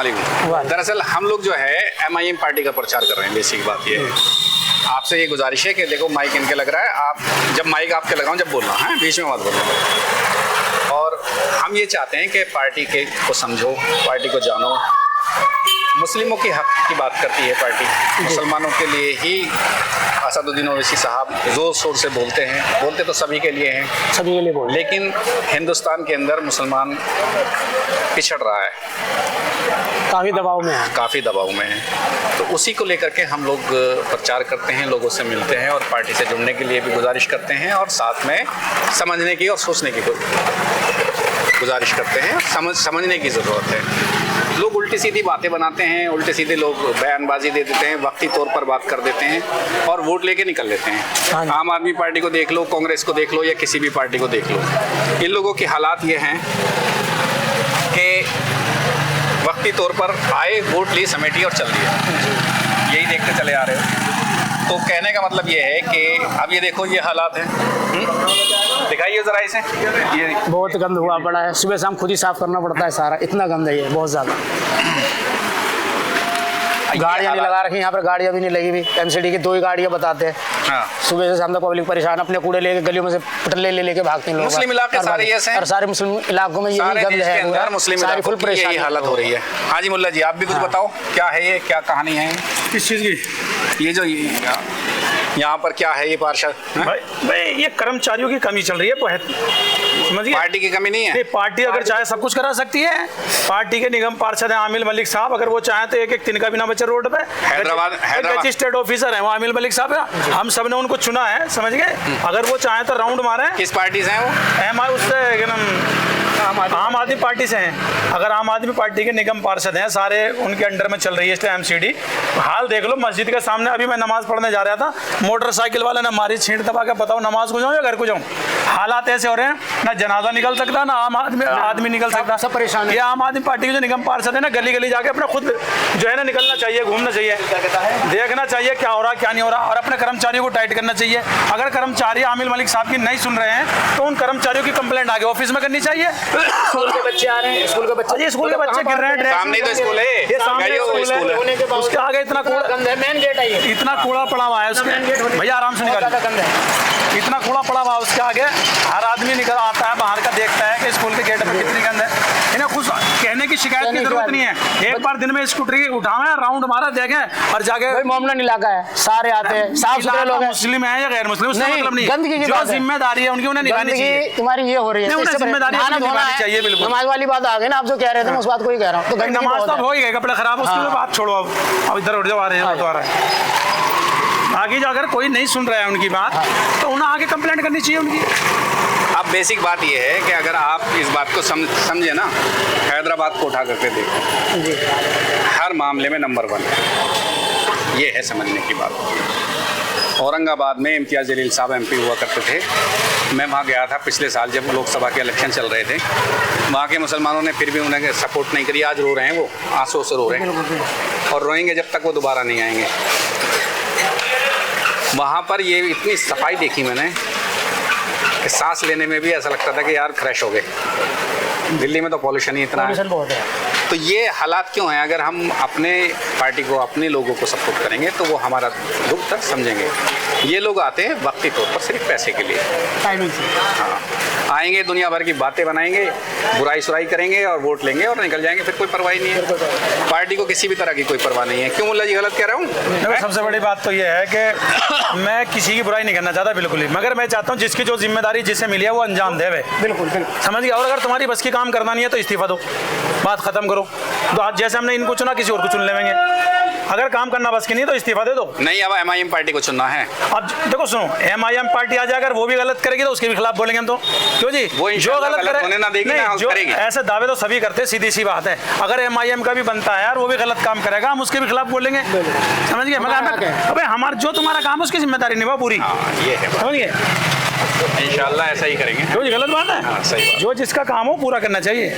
अस्सलामुअलैकुम। दरअसल हम लोग जो है MIM पार्टी का प्रचार कर रहे हैं। बेसिक बात ये है, आपसे ये गुजारिश है कि देखो माइक इनके लग रहा है, आप जब माइक आपके लगाओ जब बोलना है, बीच में मत बोलना। और हम ये चाहते हैं कि पार्टी के को समझो, पार्टी को जानो। मुस्लिमों के हक की बात करती है पार्टी, मुसलमानों के लिए ही असदुद्दीन ओवैसी साहब जोर शोर से बोलते हैं, बोलते तो सभी के लिए हैं, सभी के लिए बोल, लेकिन हिंदुस्तान के अंदर मुसलमान पिछड़ रहा है, काफ़ी दबाव में है, काफ़ी दबाव में है। तो उसी को लेकर के हम लोग प्रचार करते हैं, लोगों से मिलते हैं और पार्टी से जुड़ने के लिए भी गुजारिश करते हैं और साथ में समझने की और सोचने की गुजारिश करते हैं। समझने की ज़रूरत है। लोग उल्टी सीधी बातें बनाते हैं, उल्टे सीधे लोग बयानबाजी दे देते हैं, वक्ती तौर पर बात कर देते हैं और वोट लेके निकल लेते हैं। आम आदमी पार्टी को देख लो, कांग्रेस को देख लो या किसी भी पार्टी को देख लो, इन लोगों के हालात ये हैं कि वक्ती तौर पर आए, वोट लिए, समेटी और चल दिए, यही देखते चले आ रहे हो। तो कहने का मतलब ये है कि अब ये देखो ये हालात हैं, दिखाइए जरा इसे। ये बहुत गंद हुआ पड़ा है, सुबह शाम खुद ही साफ करना पड़ता है सारा, इतना गंद है ये, बहुत ज़्यादा। गाड़ियाँ नहीं लगा रखी यहाँ पर, गाड़ियाँ भी नहीं लगी हुई, MCD की 2 ही गाड़ियाँ बताते हैं। हाँ। सुबह से शाम तक पब्लिक परेशान, अपने कूड़े लेके गलियों में से पटले लेके भागते हैं लोग। मुस्लिम इलाके सारे ऐसे हैं, और सारे मुस्लिम इलाकों में यही गंद है, मुस्लिम सारी फुल यही परेशानी हालत हो रही है। हाँ जी मुल्ला जी, आप भी कुछ बताओ, क्या है ये, क्या कहानी है किस चीज़ की? ये जो यहाँ पर क्या है ये पार्षद? भाई ये कर्मचारियों की कमी चल रही है, समझिए। पार्टी की कमी नहीं है। पार्टी अगर चाहे सब कुछ करा सकती है। पार्टी के निगम पार्षद हैं आमिर मलिक साहब, अगर वो चाहे तो एक तिनका भी ना बचे रोड पे। हैदराबाद स्टेट ऑफिसर है वो आमिर मलिक साहब है, हम सब ने उनको चुना है, समझ गए। अगर वो चाहे तो राउंड मारे। किस पार्टी से हैं वो? उससे आम आदमी पार्टी से हैं। अगर आम आदमी पार्टी के निगम पार्षद हैं, सारे उनके अंडर में चल रही है इसलिए MCD। हाल देख लो मस्जिद के सामने, अभी मैं नमाज पढ़ने जा रहा था, मोटरसाइकिल वाले ने मारी छींट दबा के, बताओ नमाज को जाऊँ या घर को जाऊँ। हालात ऐसे हो रहे हैं, ना जनाजा निकल सकता, ना आम आदमी निकल सकता, सब परेशान है। ये आम आदमी पार्टी के जो निगम पार्षद है ना, गली गली जाके अपना खुद जो है ना निकलना चाहिए, घूमना चाहिए, देखना चाहिए क्या हो रहा क्या नहीं हो रहा, और अपने कर्मचारियों को टाइट करना चाहिए। अगर कर्मचारी आमिर मलिक साहब की नहीं सुन रहे हैं तो उन कर्मचारियों की कंप्लेंट आगे ऑफिस में करनी चाहिए। स्कूल के बच्चे आ रहे हैं, स्कूल के बच्चे गिर रहे हैं, सामने तो स्कूल है, ये सामने स्कूल है, उसके आगे इतना कूड़ा, मेन गेट है ये, इतना कूड़ा पड़ा हुआ है उसके, भैया आराम से निकालिए, इतना कूड़ा पड़ा हुआ है उसके आगे। हर आदमी निकल आता है बाहर का, देखता है कि स्कूल के गेट पर कितनी गंद है। इन्हें कुछ कहने की शिकायत की जरूरत नहीं है, एक बार दिन में स्कूटरी उठावे, राउंड मारा, देखें और जाके। मोमडन इलाका है, सारे आते हैं, साफ सुथरे लोग हैं, मुस्लिम है या गैर मुस्लिम उससे मतलब नहीं, गंदगी की जो जिम्मेदारी है उनकी उन्हें निभानी चाहिए। तुम्हारी ये हो रही है, जिम्मेदारी निभानी चाहिए, बिल्कुल। नमाज वाली बात आ गई ना, आप जो कह रहे थे मैं उस बात को ही कह रहा हूँ। तो नमाज तो हो ही गए, कपड़े खराब, उसकी बात छोड़ो, अब इधर उठ जाओ, आ रहे हैं तो आ रहा है। आगे जाकर कोई नहीं सुन रहा है उनकी बात, तो उन्हें आगे कंप्लेंट करनी चाहिए उनकी। अब बेसिक बात यह है कि अगर आप इस बात को समझे ना, हैदराबाद को उठा करके देखो, हर मामले में नंबर 1 है, ये है समझने की बात। औरंगाबाद में इम्तियाज़ जलील साहब MP हुआ करते थे, मैं वहाँ गया था पिछले साल जब लोकसभा के इलेक्शन चल रहे थे। वहाँ के मुसलमानों ने फिर भी उन्हें सपोर्ट नहीं करी, आज रो रहे हैं, वो आंसू से रो रहे हैं और रोएंगे जब तक वो दोबारा नहीं आएंगे। वहाँ पर ये इतनी सफाई देखी मैंने कि सांस लेने में भी ऐसा लगता था कि यार फ्रेश हो गए। दिल्ली में तो पॉल्यूशन ही इतना है। बहुत है। तो ये हालात क्यों हैं? अगर हम अपने पार्टी को, अपने लोगों को सपोर्ट करेंगे तो वो हमारा दुख तक समझेंगे। ये लोग आते हैं वक्ती तौर पर सिर्फ पैसे के लिए, टाइमिंग से। हाँ, आएंगे, दुनिया भर की बातें बनाएंगे, बुराई सुराई करेंगे और वोट लेंगे और निकल जाएंगे, फिर कोई परवाह नहीं है। पार्टी को किसी भी तरह की कोई परवाह नहीं है। क्यों मुल्ला जी गलत कह रहा हूँ? सबसे बड़ी बात तो ये है कि मैं किसी की बुराई नहीं करना चाहता बिल्कुल ही, मगर मैं चाहता हूँ जिसकी जो जिम्मेदारी जिसे मिली है वो अंजाम दे। बिल्कुल समझ गया। और अगर तुम्हारी बस की काम करना नहीं है तो इस्तीफा दो, बात खत्म करो। तो आज जैसे हमने इनको चुना, किसी और को चुन लेंगे। अगर काम करना बस की नहीं तो इस्तीफा दे दो। नहीं, अब MIM पार्टी को चुनना है। अब देखो सुनो, MIM पार्टी आ जाए, अगर वो भी गलत करेगी तो उसके भी खिलाफ बोलेंगे हम तो। क्यों जी? वो जो गलत होने ना देगी ना, जो करेगी। ऐसे दावे तो सभी करते हैं, सीधी सी बात है। अगर MIM का भी बनता है यार, वो भी गलत काम करेगा, हम उसके भी खिलाफ बोलेंगे। समझ गए? अबे हमारा जो तुम्हारा काम है उसकी जिम्मेदारी निभा पूरी। ये है, समझ गए? इंशाल्लाह ऐसा ही करेंगे। जो गलत बात है, हाँ, सही बात। जो जिसका काम हो पूरा करना चाहिए।